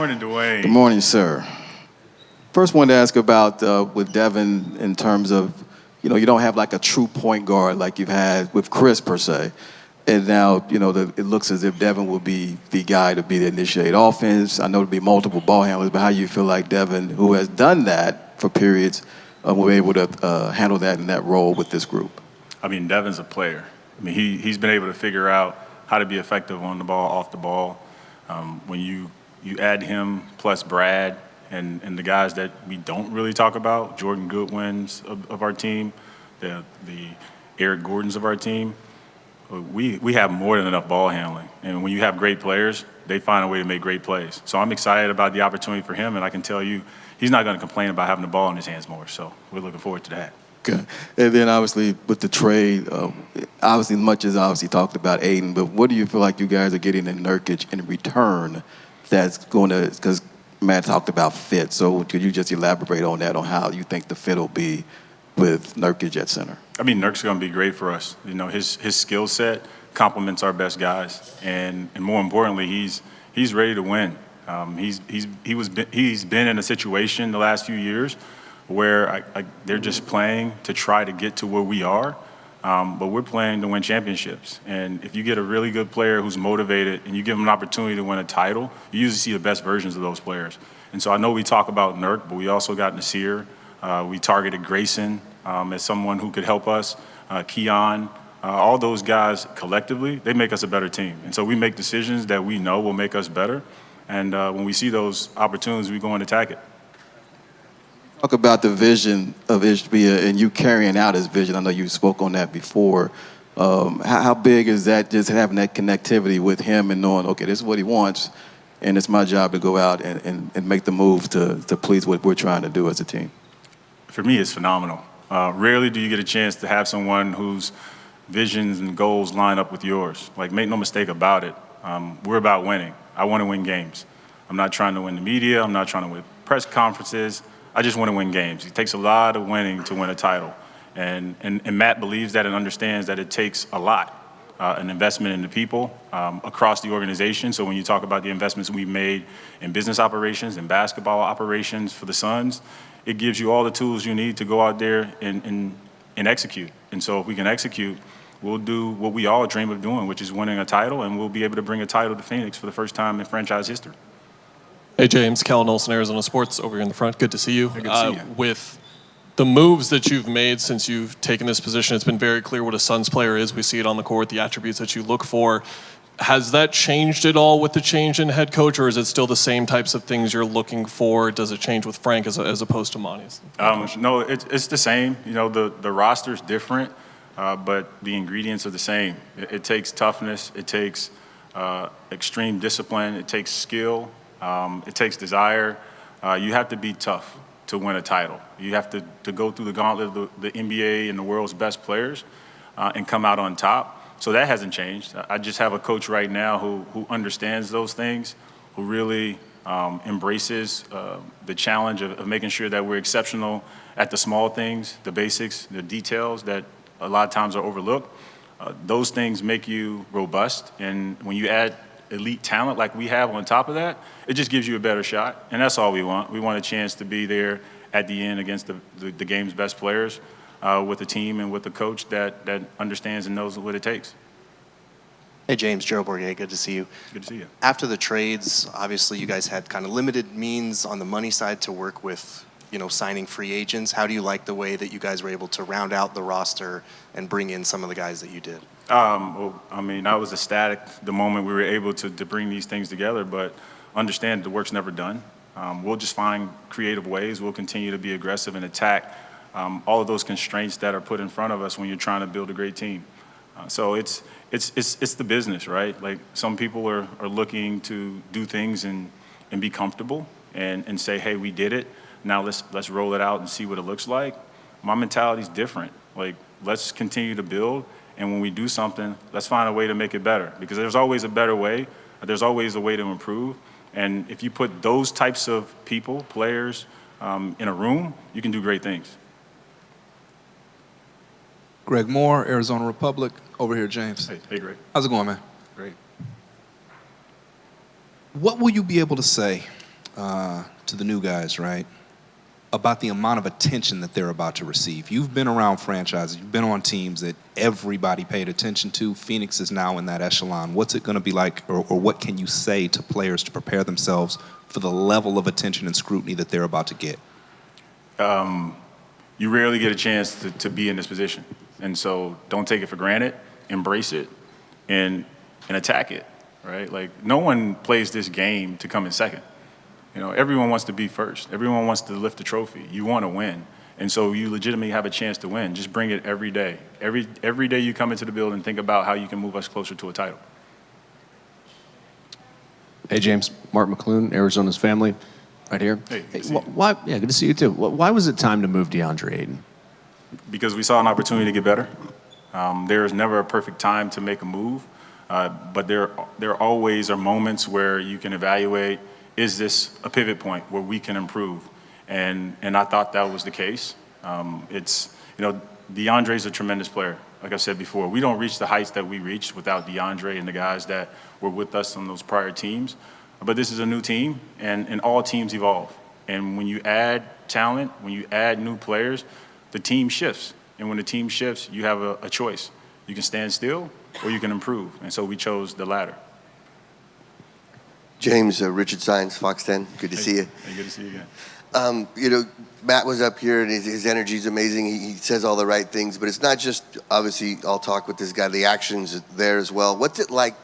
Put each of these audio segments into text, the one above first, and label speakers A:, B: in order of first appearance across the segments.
A: Morning, Dwayne.
B: Good morning, sir. First, wanted to ask about with Devin in terms of, you don't have like a true point guard like you've had with Chris per se. And now, it looks as if Devin will be the guy to be the initiate offense. I know there'll be multiple ball handlers, but how you feel like Devin, who has done that for periods, will be able to handle that in that role with this group?
A: I mean, Devin's a player. I mean, he's been able to figure out how to be effective on the ball, off the ball. When you add him plus Brad and the guys that we don't really talk about, Jordan Goodwins of our team, the Eric Gordons of our team, we have more than enough ball handling. And when you have great players, they find a way to make great plays. So I'm excited about the opportunity for him, and I can tell you he's not going to complain about having the ball in his hands more. So we're looking forward to that.
B: Okay. And then obviously with the trade, obviously much as obviously talked about Aiden, but what do you feel like you guys are getting in Nurkic in return that's going to, because Matt talked about fit, so could you just elaborate on that, on how you think the fit will be with Nurkic at center?
A: I mean, Nurk's going to be great for us. His skill set complements our best guys, and more importantly, he's ready to win. He's been in a situation the last few years where they're just playing to try to get to where we are, but we're playing to win championships. And if you get a really good player who's motivated and you give them an opportunity to win a title, you usually see the best versions of those players. And so I know we talk about Nurk, but we also got Nasir. We targeted Grayson as someone who could help us, Keon. All those guys collectively, they make us a better team. And so we make decisions that we know will make us better. And when we see those opportunities, we go and attack it.
B: Talk about the vision of Ishbia and you carrying out his vision. I know you spoke on that before. How big is that, just having that connectivity with him and knowing, okay, this is what he wants, and it's my job to go out and make the move to please what we're trying to do as a team?
A: For me, it's phenomenal. Rarely do you get a chance to have someone whose visions and goals line up with yours. Like, make no mistake about it. We're about winning. I want to win games. I'm not trying to win the media. I'm not trying to win press conferences. I just want to win games. It takes a lot of winning to win a title. And Matt believes that and understands that it takes a lot, an investment in the people across the organization. So when you talk about the investments we've made in business operations and basketball operations for the Suns, it gives you all the tools you need to go out there and execute. And so if we can execute, we'll do what we all dream of doing, which is winning a title, and we'll be able to bring a title to Phoenix for the first time in franchise history.
C: Hey, James. Callan Olson, Arizona Sports, over here in the front. Good to see you.
A: Good to see you.
C: With the moves that you've made since you've taken this position, it's been very clear what a Suns player is. We see it on the court, the attributes that you look for. Has that changed at all with the change in head coach, or is it still the same types of things you're looking for? Does it change with Frank as opposed to Monty's?
A: No, it's the same. The roster's different, but the ingredients are the same. It takes toughness. It takes extreme discipline. It takes skill. It takes desire. You have to be tough to win a title. You have to go through the gauntlet of the NBA and the world's best players and come out on top. So that hasn't changed. I just have a coach right now who understands those things, who really embraces the challenge of making sure that we're exceptional at the small things, the basics, the details that a lot of times are overlooked. Those things make you robust. And when you add elite talent like we have on top of that, it just gives you a better shot. And that's all we want. We want a chance to be there at the end against the game's best players with a team and with a coach that understands and knows what it takes.
D: Hey, James, Joe Bourget, good to see you.
A: Good to see you.
D: After the trades, obviously you guys had kind of limited means on the money side to work with, signing free agents. How do you like the way that you guys were able to round out the roster and bring in some of the guys that you did?
A: Well, I mean, I was ecstatic the moment we were able to bring these things together, but understand the work's never done. We'll just find creative ways. We'll continue to be aggressive and attack all of those constraints that are put in front of us when you're trying to build a great team. So it's the business, right? Like, some people are looking to do things and be comfortable and say, hey, we did it. Now let's roll it out and see what it looks like. My mentality's different. Like, let's continue to build. And when we do something, let's find a way to make it better, because there's always a better way. There's always a way to improve. And if you put those types of people, players, in a room, you can do great things.
E: Greg Moore, Arizona Republic, over here, James.
A: Hey, Greg.
E: How's it going, man?
A: Great.
E: What will you be able to say to the new guys, right? About the amount of attention that they're about to receive. You've been around franchises, you've been on teams that everybody paid attention to. Phoenix is now in that echelon. What's it going to be like, or what can you say to players to prepare themselves for the level of attention and scrutiny that they're about to get?
A: You rarely get a chance to be in this position. And so don't take it for granted, embrace it, and attack it, right? Like, no one plays this game to come in second. You know, everyone wants to be first. Everyone wants to lift the trophy. You want to win. And so you legitimately have a chance to win. Just bring it every day. Every day you come into the building, think about how you can move us closer to a title.
F: Hey, James. Mark McClune, Arizona's family, right here.
A: Hey, good to see you.
F: Why? Yeah, good to see you too. Why was it time to move DeAndre Ayton?
A: Because we saw an opportunity to get better. There is never a perfect time to make a move, but there always are moments where you can evaluate, is this a pivot point where we can improve? And I thought that was the case. DeAndre's a tremendous player. Like I said before, we don't reach the heights that we reached without DeAndre and the guys that were with us on those prior teams. But this is a new team, and all teams evolve. And when you add talent, when you add new players, the team shifts. And when the team shifts, you have a choice. You can stand still or you can improve. And so we chose the latter.
G: James, Richard Sines, Fox 10. Good to see you.
A: Hey, good to see you again.
G: Matt was up here, and his energy is amazing. He says all the right things, but it's not just, obviously, I'll talk with this guy. The action's there as well. What's it like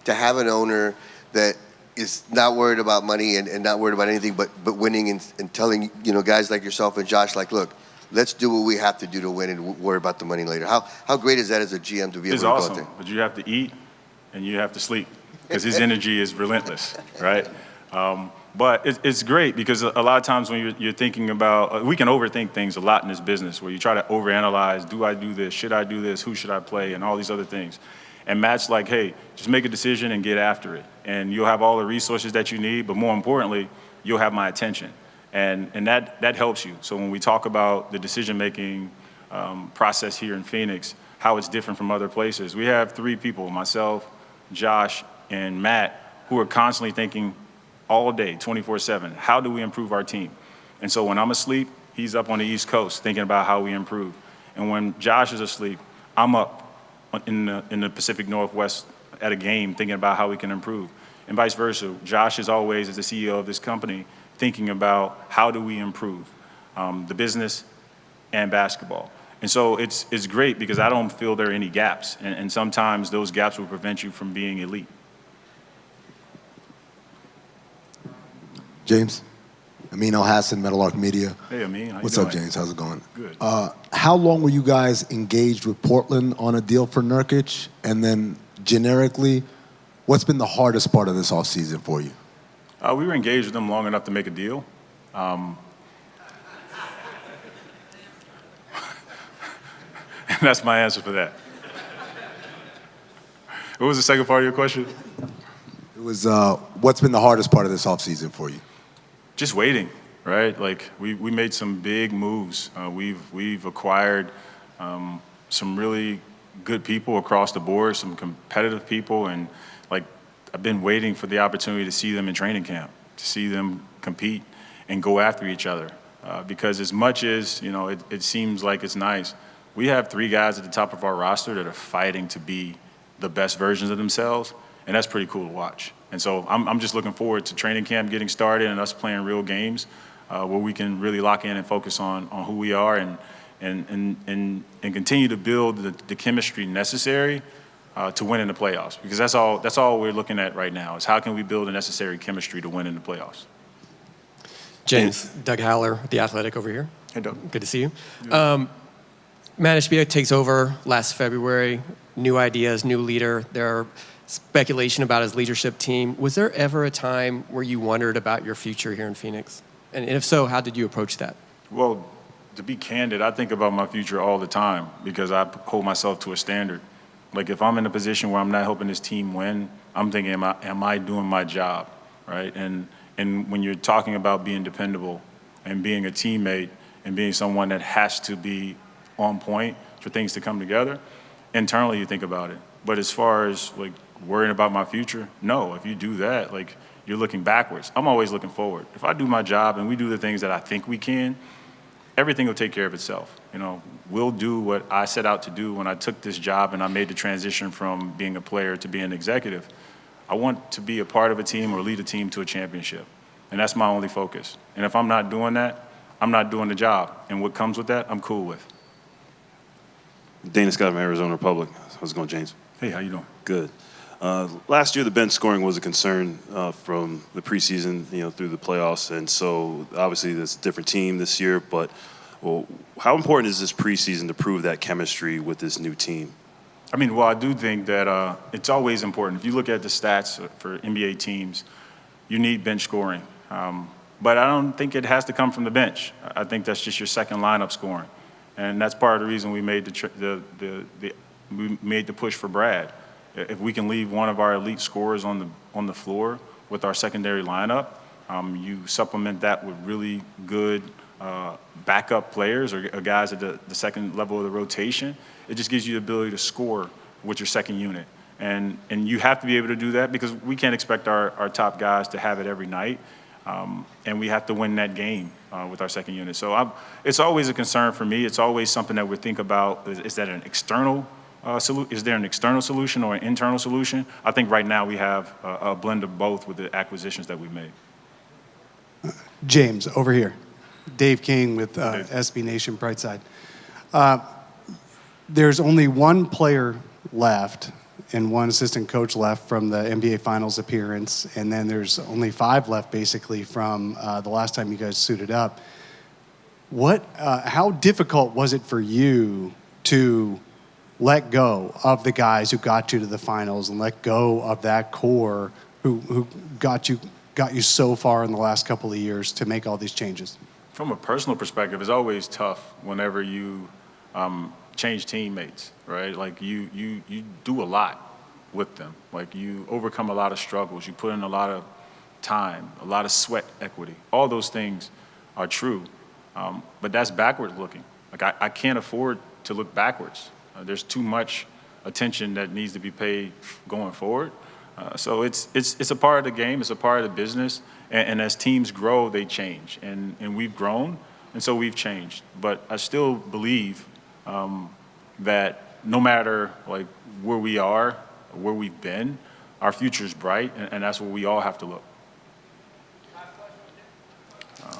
G: to have an owner that is not worried about money and not worried about anything but winning and telling, guys like yourself and Josh, like, look, let's do what we have to do to win and worry about the money later. How great is that as a GM to be able
A: It's
G: to go
A: awesome,
G: out there?
A: but you have to eat and you have to sleep because his energy is relentless, right? But it's great because a lot of times when you're thinking about, we can overthink things a lot in this business where you try to overanalyze, do I do this, should I do this, who should I play, and all these other things. And Matt's like, hey, just make a decision and get after it. And you'll have all the resources that you need, but more importantly, you'll have my attention. And that helps you. So when we talk about the decision-making process here in Phoenix, how it's different from other places, we have three people, myself, Josh, and Matt, who are constantly thinking all day, 24/7, how do we improve our team? And so when I'm asleep, he's up on the East Coast thinking about how we improve. And when Josh is asleep, I'm up in the Pacific Northwest at a game thinking about how we can improve. And vice versa. Josh is always, as the CEO of this company, thinking about how do we improve the business and basketball. And so it's great because I don't feel there are any gaps. And sometimes those gaps will prevent you from being elite.
H: James, Amin El-Hassan, Meadowlark Media.
A: Hey, Amin. How
H: What's
A: you
H: up,
A: doing?
H: James? How's it going?
A: Good.
H: How long were you guys engaged with Portland on a deal for Nurkic? And then generically, what's been the hardest part of this offseason for you?
A: We were engaged with them long enough to make a deal. And that's my answer for that. What was the second part of your question?
H: It was, what's been the hardest part of this offseason for you?
A: Just waiting, right? Like we made some big moves. We've acquired some really good people across the board, some competitive people, and like I've been waiting for the opportunity to see them in training camp, to see them compete and go after each other. Because as much as it seems like it's nice, we have three guys at the top of our roster that are fighting to be the best versions of themselves, and that's pretty cool to watch. And so I'm just looking forward to training camp getting started and us playing real games where we can really lock in and focus on who we are and continue to build the chemistry necessary to win in the playoffs. Because that's all we're looking at right now is how can we build the necessary chemistry to win in the playoffs.
I: James, Doug Haller, The Athletic over here.
A: Hey, Doug.
I: Good to see you. Matt Ishbia takes over last February. New ideas, new leader. There are speculation about his leadership team. Was there ever a time where you wondered about your future here in Phoenix? And if so, how did you approach that?
A: Well, to be candid, I think about my future all the time because I hold myself to a standard. Like if I'm in a position where I'm not helping this team win, I'm thinking, am I doing my job, right? And when you're talking about being dependable and being a teammate and being someone that has to be on point for things to come together, internally you think about it. But as far as like worrying about my future, no. If you do that, like you're looking backwards. I'm always looking forward. If I do my job and we do the things that I think we can, everything will take care of itself. You know, we'll do what I set out to do when I took this job and I made the transition from being a player to being an executive. I want to be a part of a team or lead a team to a championship. And that's my only focus. And if I'm not doing that, I'm not doing the job. And what comes with that, I'm cool with.
J: Dana Scott from Arizona Republic. How's it going, James?
A: Hey, how you doing?
J: Good. Last year, the bench scoring was a concern from the preseason, through the playoffs, and so obviously there's a different team this year. But how important is this preseason to prove that chemistry with this new team?
A: I mean, well, I do think that it's always important. If you look at the stats for NBA teams, you need bench scoring. But I don't think it has to come from the bench. I think that's just your second lineup scoring, and that's part of the reason we made the push for Brad. If we can leave one of our elite scorers on the floor with our secondary lineup, you supplement that with really good backup players or guys at the second level of the rotation. It just gives you the ability to score with your second unit. And you have to be able to do that because we can't expect our top guys to have it every night. And we have to win that game with our second unit. So it's always a concern for me. It's always something that we think about. Is that an external is there an external solution or an internal solution? I think right now we have a blend of both with the acquisitions that we've made.
K: James, over here. Dave King with SB Nation Brightside. There's only one player left and one assistant coach left from the NBA Finals appearance, and then there's only 5 left basically from the last time you guys suited up. How difficult was it for you to let go of the guys who got you to the finals and let go of that core who got you so far in the last couple of years to make all these changes?
A: From a personal perspective, it's always tough whenever you change teammates, right? Like you do a lot with them. Like you overcome a lot of struggles. You put in a lot of time, a lot of sweat equity. All those things are true, but that's backward looking. Like I can't afford to look backwards. There's too much attention that needs to be paid going forward. So it's a part of the game. It's a part of the business. And as teams grow, they change. And we've grown, and so we've changed. But I still believe that no matter like where we are, or where we've been, our future is bright, and that's where we all have to look.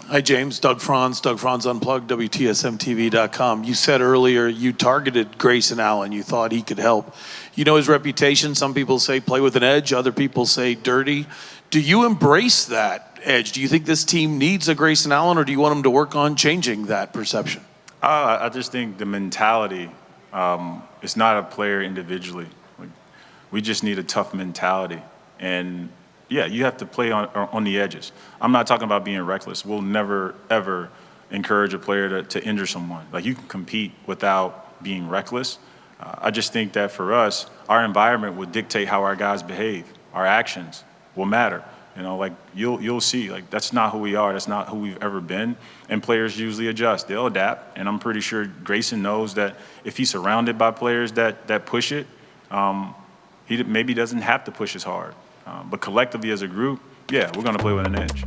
L: Hi, James. Doug Franz Unplugged, WTSMTV.com. You said earlier you targeted Grayson Allen. You thought he could help. You know his reputation. Some people say play with an edge. Other people say dirty. Do you embrace that edge? Do you think this team needs a Grayson Allen, or do you want him to work on changing that perception?
A: I just think the mentality, it's not a player individually. Like, we just need a tough mentality. And yeah, you have to play on the edges. I'm not talking about being reckless. We'll never, ever encourage a player to injure someone. Like, you can compete without being reckless. I just think that for us, our environment will dictate how our guys behave. Our actions will matter. You know, like you'll see, like that's not who we are. That's not who we've ever been. And players usually adjust. They'll adapt. And I'm pretty sure Grayson knows that if he's surrounded by players that push it, he maybe doesn't have to push as hard. But collectively as a group, yeah, we're going to play with an edge.